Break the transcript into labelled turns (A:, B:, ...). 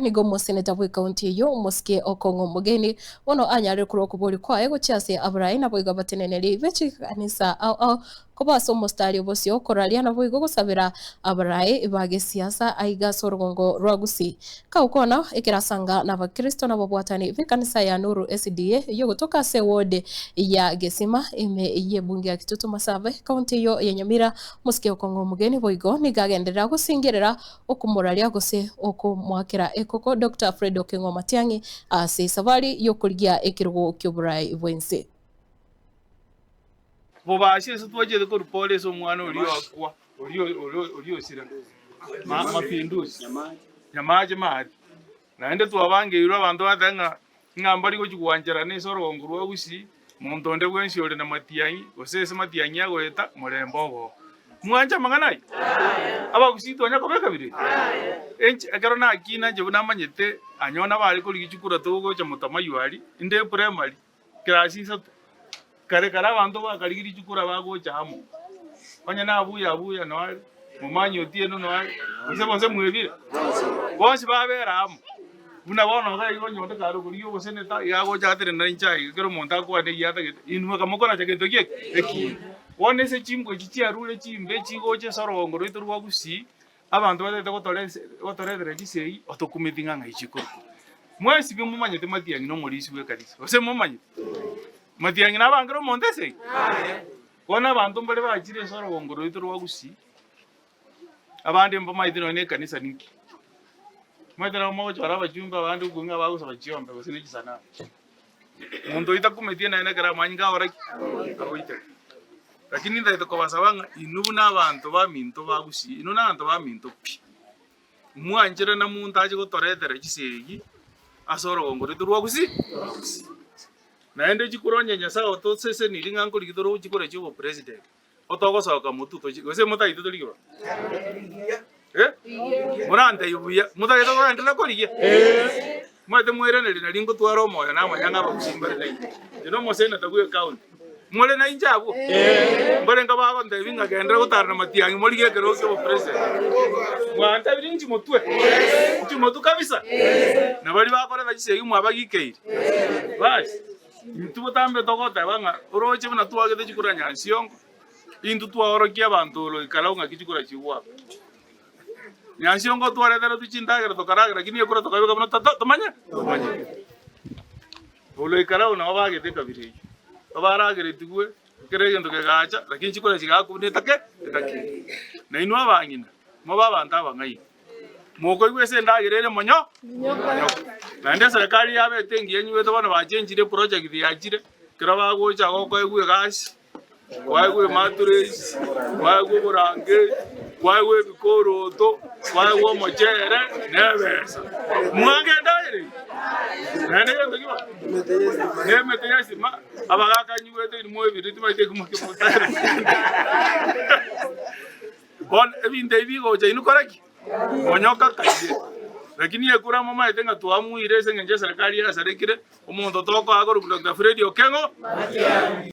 A: nigo museneta bwe county yo muske okongo mugeni ono anyare kuro kuburi kwaye gucyase aburai na bwiga bateneneri bechi kanisa au kubaso mustari bose okoralia na bwigo gusabira aburai bage siasa aiga sorgongo rwagusi kaukona ikirasanga na bakristo na babwatani bekanisa ya Nuru SDA yo kutoka se ward ya Gesima ime ye bunge ya Kitutu Masave county yo ya Nyamira muske okongo mugeni bwigo nigagendera gusingirira okumuralia gose okumwakira koko Dr. Fredo Kengo Matiangi ase savari yokurya ekirugo ky'oburai bwense
B: bobashe sitwaje ko rupole so mwana uri akwa uri sira mapinduzi nyamaje mari naende twabange yiro abantu batanga ngambari ko kigwanjara ne soro ngurwa gusi muntonde bwenshi ore na Matiangi osese Matiangi agweta murembo mwanja manganai aba kusitwa nyako bekabire enchi akarona akina je bunamanyete anyona bari ko ligicukura togo cha mutamayuari inde primary class isa kare kara bantu bakarigiri cukura bago chamo onya na abuya no mumanyo tieno no ise bonse mwebire bonse babera am buna bono ga igo nyonde karo kuri yo seneta yago chatere na nchai kero monta ko ade yata inuma kamokona chake tokie eki wone se chimgo chichi arule chimbe chigo che sorongo rito rwa gusi abantu batete gotorethera gisei otokumitinga ngaichiko mwesi bi mumanyete Matiangi no morisi we karisi ose mumanyete Matiangi na bangro montese kona abantu mbere bachire sorongo rito rwa gusi abandi mbo maidino ne kanisa ninki maidino mo chara bachumba abandi ugunga bagusaba chiombe bose ne kisana muntu itakumetie na ene kara manyinga ora aroite lakini ndaito ko basabanga inubu n'abantu baminto bagusi inu n'abantu baminto pi mwanjira na muntu aje gotorethera gisegi asorongo rito rwa gusi naende chikuronye nyasa otosese niringa nkuri gitoro chikore chibo president otogosoka mututo gose mutaito toligo murante yubuya mutaito kwendera koriye mwete mwerene lina lingo twaro moyo na manyanga bakusimbare dai dino mosena taguye account mole na injabu mbere ngaba ndebinga gendera gutarana Matiangi muri gekero cyo president mwanta birinji mutwe kabisa na bali bakora bagisegi mwabagikeire basi tubutambe togota banga uroche buna tuwagete chikuranya nsiongo indu tuwaorokia abantu lo kalaunga kichikura chiwa nyansiongo tuwarethera tuchindagera tokaraga lakini yakura tokabeka buna tomanya ulo kalauna wabagete kabiri abaragere tugwe keregendo kegacha lakini chikura chigaku take na inwa bangina mo babanta abangai moko igwese ndagerere monyo nande serikali yabe tengi yenyu beto bana bajenjire project yajire kira bagocha goko egwe gasi waigwe matures waigwe burange waigwe bikoroto waigwe mochere nebesa mwange ndaire nande yendo kiba nemete yasima abagaka nyuwete ni mwebiri timaite kumukimutare bon ebinde bigo je inukoraki monyoka kaje lakini yakura mama yetenga tuamuire sengenje serikali ya sarekire umuntu toko agoro Dr. Fredo Kengo Matiangi.